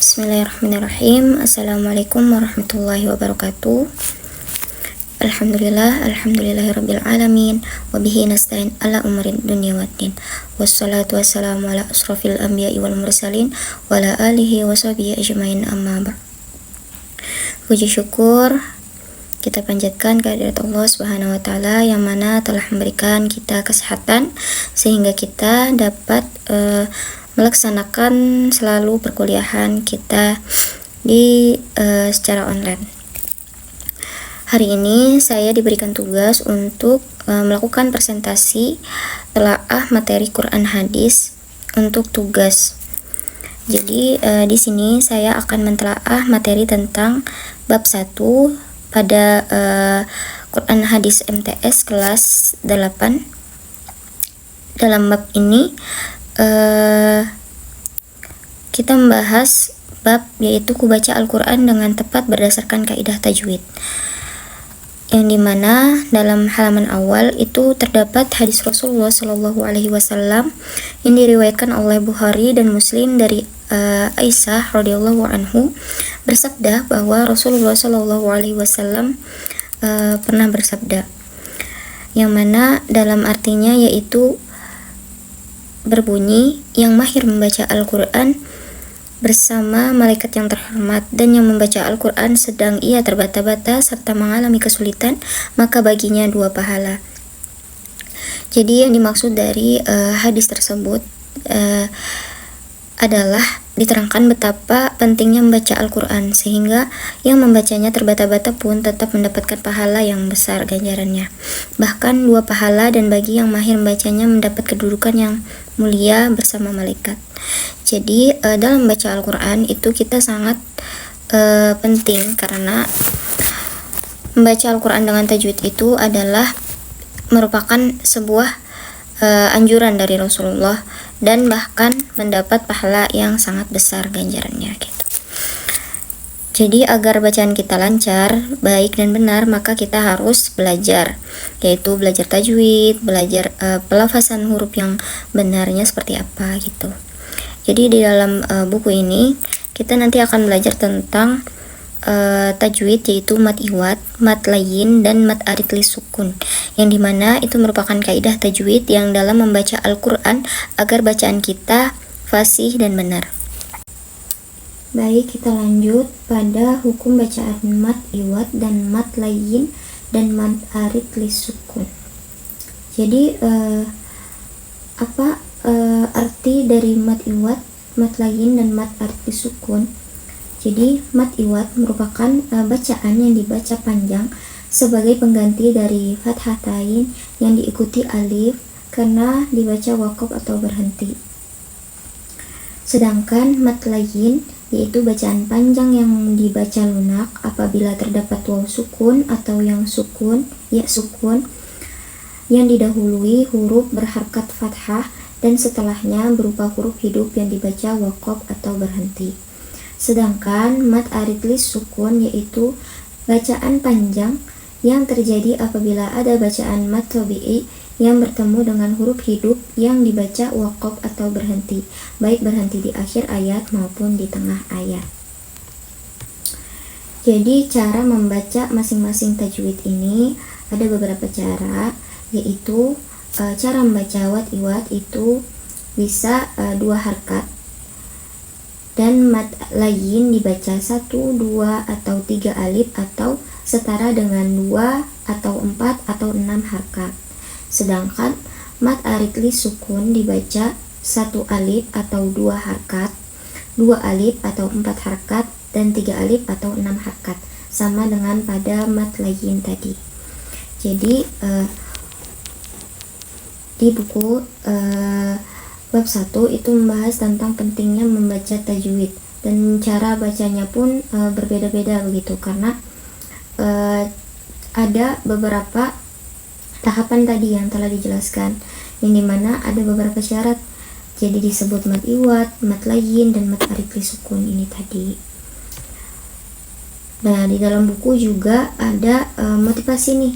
Bismillahirrahmanirrahim. Assalamualaikum warahmatullahi wabarakatuh. Alhamdulillahirabbil alamin wa bihi nasta'in ala umurid dunya waddin. Wassalatu wassalamu ala asrofil anbiya'i wal mursalin wa ala alihi wa sahbihi ajmain, amma ba'd. Puji syukur kita panjatkan kehadirat Allah Subhanahu wa taala yang mana telah memberikan kita kesehatan sehingga kita dapat melaksanakan selalu perkuliahan kita di secara online. Hari ini saya diberikan tugas untuk melakukan presentasi telaah materi Quran hadis untuk tugas. Jadi di sini saya akan mentelaah materi tentang bab 1 pada Quran hadis MTS kelas 8. Dalam bab ini kita membahas bab yaitu kubaca Al-Quran dengan tepat berdasarkan kaidah tajwid, yang dimana dalam halaman awal itu terdapat hadis Rasulullah Shallallahu Alaihi Wasallam yang diriwayatkan oleh Bukhari dan Muslim dari Aisyah radhiyallahu anhu bersabda bahwa Rasulullah Shallallahu Alaihi Wasallam pernah bersabda, yang mana dalam artinya yaitu berbunyi, yang mahir membaca Al-Quran bersama malaikat yang terhormat, dan yang membaca Al-Quran sedang ia terbata-bata serta mengalami kesulitan, maka baginya 2 pahala. Jadi yang dimaksud dari hadis tersebut adalah diterangkan betapa pentingnya membaca Al-Quran, sehingga yang membacanya terbata-bata pun tetap mendapatkan pahala yang besar ganjarannya, bahkan 2 pahala, dan bagi yang mahir membacanya mendapat kedudukan yang mulia bersama malaikat. Jadi dalam membaca Al-Quran itu kita sangat penting, karena membaca Al-Quran dengan tajwid itu adalah merupakan sebuah anjuran dari Rasulullah, dan bahkan mendapat pahala yang sangat besar ganjarannya gitu. Jadi agar bacaan kita lancar, baik dan benar, maka kita harus belajar, yaitu belajar tajwid, belajar pelafasan huruf yang benarnya seperti apa gitu. Jadi di dalam buku ini kita nanti akan belajar tentang tajwid, yaitu mad iwad, mad layyin, dan mad arid li sukun, yang dimana itu merupakan kaidah tajwid yang dalam membaca Al-Quran agar bacaan kita fasih dan benar. Baik, kita lanjut pada hukum bacaan mad iwad dan mad layyin dan mad arid li sukun. Jadi apa arti dari mad iwad, mad layyin, dan mad arid li sukun? Jadi mad iwad merupakan bacaan yang dibaca panjang sebagai pengganti dari fathatain yang diikuti alif karena dibaca waqaf atau berhenti. Sedangkan mad layyin yaitu bacaan panjang yang dibaca lunak apabila terdapat waw sukun atau yang sukun, ya sukun, yang didahului huruf berharkat fathah dan setelahnya berupa huruf hidup yang dibaca waqaf atau berhenti. Sedangkan mad arid li sukun yaitu bacaan panjang yang terjadi apabila ada bacaan mad tabi'i yang bertemu dengan huruf hidup yang dibaca waqaf atau berhenti, baik berhenti di akhir ayat maupun di tengah ayat. Jadi cara membaca masing-masing tajwid ini ada beberapa cara, yaitu cara membaca wad iwad itu bisa 2 harkat, dan mad layyin dibaca 1, 2, atau 3 alif atau setara dengan 2 atau 4 atau 6 harkat. Sedangkan mad arid li sukun dibaca 1 alif atau 2 harkat, 2 alif atau 4 harkat, dan 3 alif atau 6 harkat, sama dengan pada mad layyin tadi. Jadi di buku bab 1 itu membahas tentang pentingnya membaca tajwid, dan cara bacanya pun berbeda-beda begitu, karena ada beberapa tahapan tadi yang telah dijelaskan, yang dimana ada beberapa syarat, jadi disebut mad iwad, mad layyin, dan mad arid li sukun ini tadi. Nah, di dalam buku juga ada motivasi nih.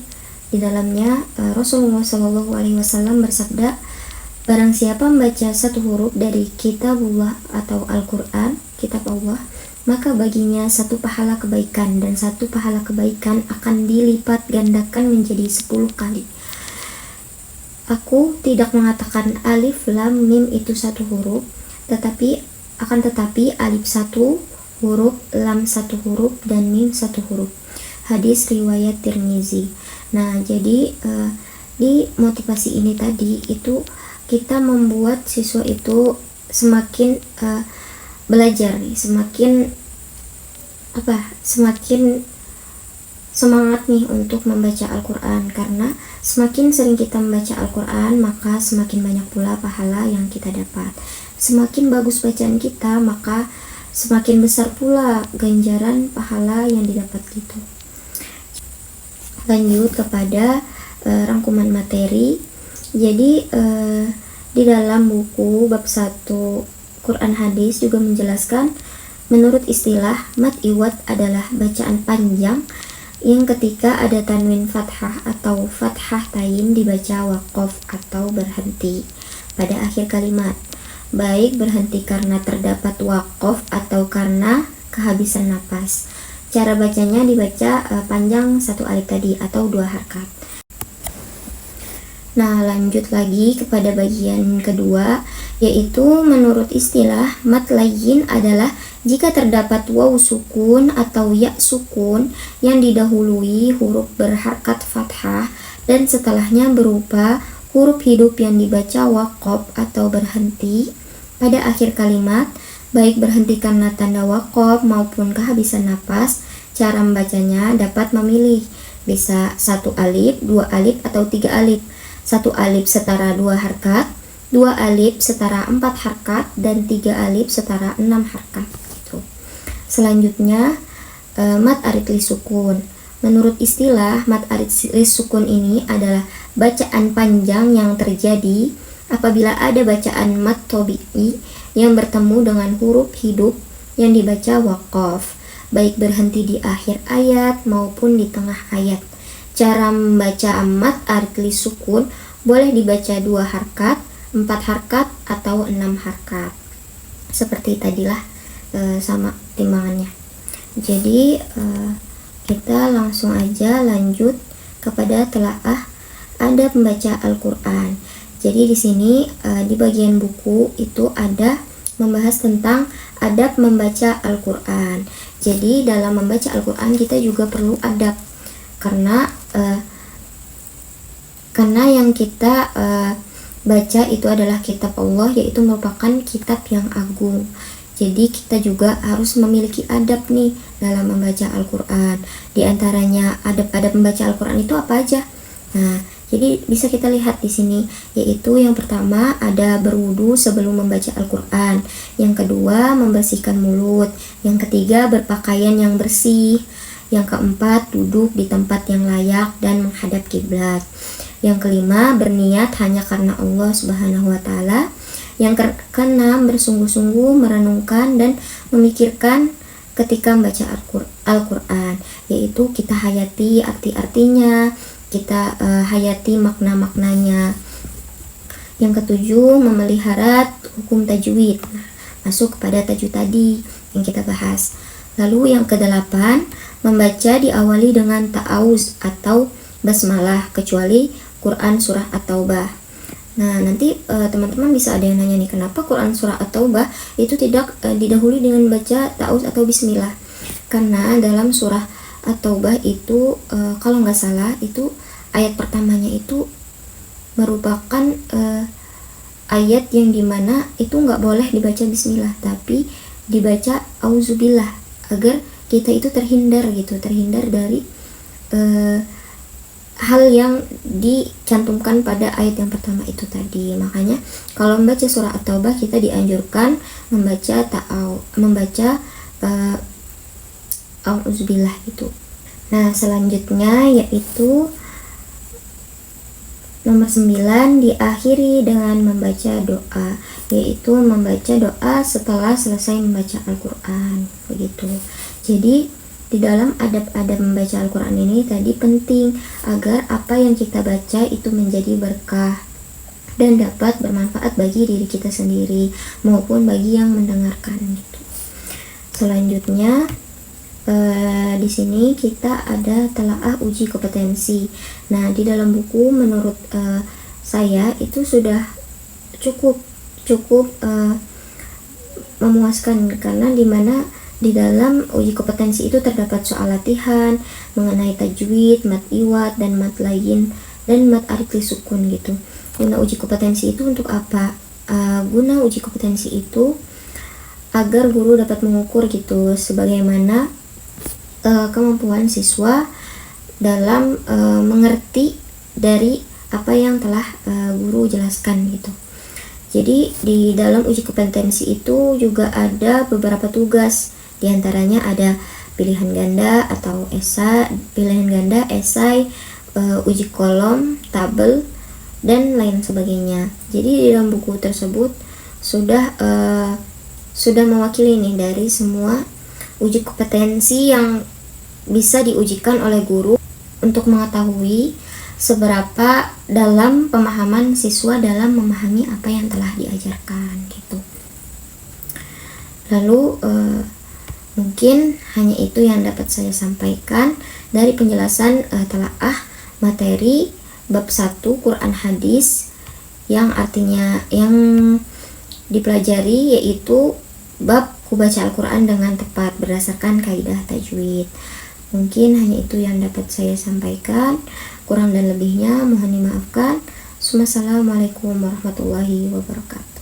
Di dalamnya Rasulullah Shallallahu Alaihi Wasallam bersabda, barang siapa membaca 1 huruf dari kitabullah atau Al-Quran, kitab Allah, maka baginya 1 pahala kebaikan, dan 1 pahala kebaikan akan dilipat gandakan menjadi 10 kali. Aku tidak mengatakan alif lam mim itu 1 huruf, tetapi alif 1 huruf, lam 1 huruf, dan mim 1 huruf. Hadis riwayat Tirmizi. Nah, jadi di motivasi ini tadi itu kita membuat siswa itu semakin belajar nih, semakin semangat nih untuk membaca Al-Quran, karena semakin sering kita membaca Al-Quran maka semakin banyak pula pahala yang kita dapat. Semakin bagus bacaan kita maka semakin besar pula ganjaran pahala yang didapat gitu. Lanjut kepada rangkuman materi. Jadi di dalam buku bab 1 Quran Hadis juga menjelaskan, menurut istilah mat iwad adalah bacaan panjang yang ketika ada tanwin fathah atau fathah tayin dibaca waqaf atau berhenti pada akhir kalimat, baik berhenti karena terdapat waqaf atau karena kehabisan napas. Cara bacanya dibaca panjang 1 alif tadi atau 2 harkat. Nah, lanjut lagi kepada bagian kedua, yaitu menurut istilah mat layyin adalah jika terdapat waw sukun atau ya sukun yang didahului huruf berharkat fathah dan setelahnya berupa huruf hidup yang dibaca waqaf atau berhenti pada akhir kalimat, baik berhenti karena tanda waqaf maupun kehabisan napas. Cara membacanya dapat memilih, bisa 1 alif, 2 alif, atau 3 alif. 1 alif setara 2 harkat, 2 alif setara 4 harkat, dan 3 alif setara 6 harkat gitu. Selanjutnya mat arid li sukun. Menurut istilah mat arid li sukun ini adalah bacaan panjang yang terjadi apabila ada bacaan mat tobi'i yang bertemu dengan huruf hidup yang dibaca waqaf, baik berhenti di akhir ayat maupun di tengah ayat. Cara membaca mat arid li sukun boleh dibaca 2 harkat, 4 harkat, atau 6 harkat. Seperti tadilah sama timbangannya. Jadi kita langsung aja lanjut kepada telaah adab membaca Al-Quran. Jadi di sini di bagian buku itu ada membahas tentang adab membaca Al-Quran. Jadi dalam membaca Al-Quran kita juga perlu adab, karena yang kita baca itu adalah kitab Allah, yaitu merupakan kitab yang agung. Jadi kita juga harus memiliki adab nih dalam membaca Al-Quran. Di antaranya adab-adab membaca Al-Quran itu apa aja? Nah, jadi bisa kita lihat di sini, yaitu yang pertama ada berwudu sebelum membaca Al-Quran, yang kedua membersihkan mulut, yang ketiga berpakaian yang bersih, yang keempat duduk di tempat yang layak dan menghadap kiblat, yang kelima berniat hanya karena Allah Subhanahu wa Ta'ala, yang keenam bersungguh-sungguh merenungkan dan memikirkan ketika membaca Al-Quran, yaitu kita hayati arti-artinya, kita hayati makna-maknanya. Yang ketujuh memelihara hukum tajwid. Nah, masuk kepada tajwid tadi yang kita bahas. Lalu yang kedelapan, membaca diawali dengan ta'awuz atau basmalah kecuali Quran surah At-Taubah. Nah, nanti teman-teman bisa ada yang nanya nih, kenapa Quran surah At-Taubah itu tidak didahului dengan baca ta'awuz atau bismillah? Karena dalam surah At-Taubah itu kalau nggak salah itu ayat pertamanya itu merupakan ayat yang dimana itu nggak boleh dibaca bismillah, tapi dibaca auzubillah agar kita itu terhindar dari hal yang dicantumkan pada ayat yang pertama itu tadi. Makanya kalau membaca surah At-Taubah kita dianjurkan membaca auzubillah itu. Nah, selanjutnya yaitu nomor 9, diakhiri dengan membaca doa, yaitu membaca doa setelah selesai membaca Al-Quran, begitu. Jadi di dalam adab-adab membaca Al-Quran ini tadi penting agar apa yang kita baca itu menjadi berkah dan dapat bermanfaat bagi diri kita sendiri maupun bagi yang mendengarkan gitu. Selanjutnya di sini kita ada telaah uji kompetensi. Nah, di dalam buku menurut saya itu sudah cukup memuaskan, karena dimana di dalam uji kompetensi itu terdapat soal latihan mengenai tajwid, mat iwad, dan mat lain, dan mat arid li sukun gitu. Guna uji kompetensi itu untuk apa? Guna uji kompetensi itu agar guru dapat mengukur gitu sebagaimana kemampuan siswa dalam mengerti dari apa yang telah guru jelaskan gitu. Jadi di dalam uji kompetensi itu juga ada beberapa tugas, diantaranya ada pilihan ganda atau esai, uji kolom, tabel, dan lain sebagainya. Jadi di dalam buku tersebut sudah mewakili nih dari semua uji kompetensi yang bisa diujikan oleh guru untuk mengetahui seberapa dalam pemahaman siswa dalam memahami apa yang telah diajarkan gitu. Lalu mungkin hanya itu yang dapat saya sampaikan dari penjelasan telaah materi bab 1 Quran Hadis, yang artinya yang dipelajari yaitu bab kubaca Al-Quran dengan tepat berdasarkan kaidah tajwid. Mungkin hanya itu yang dapat saya sampaikan. Kurang dan lebihnya mohon dimaafkan. Wassalamualaikum warahmatullahi wabarakatuh.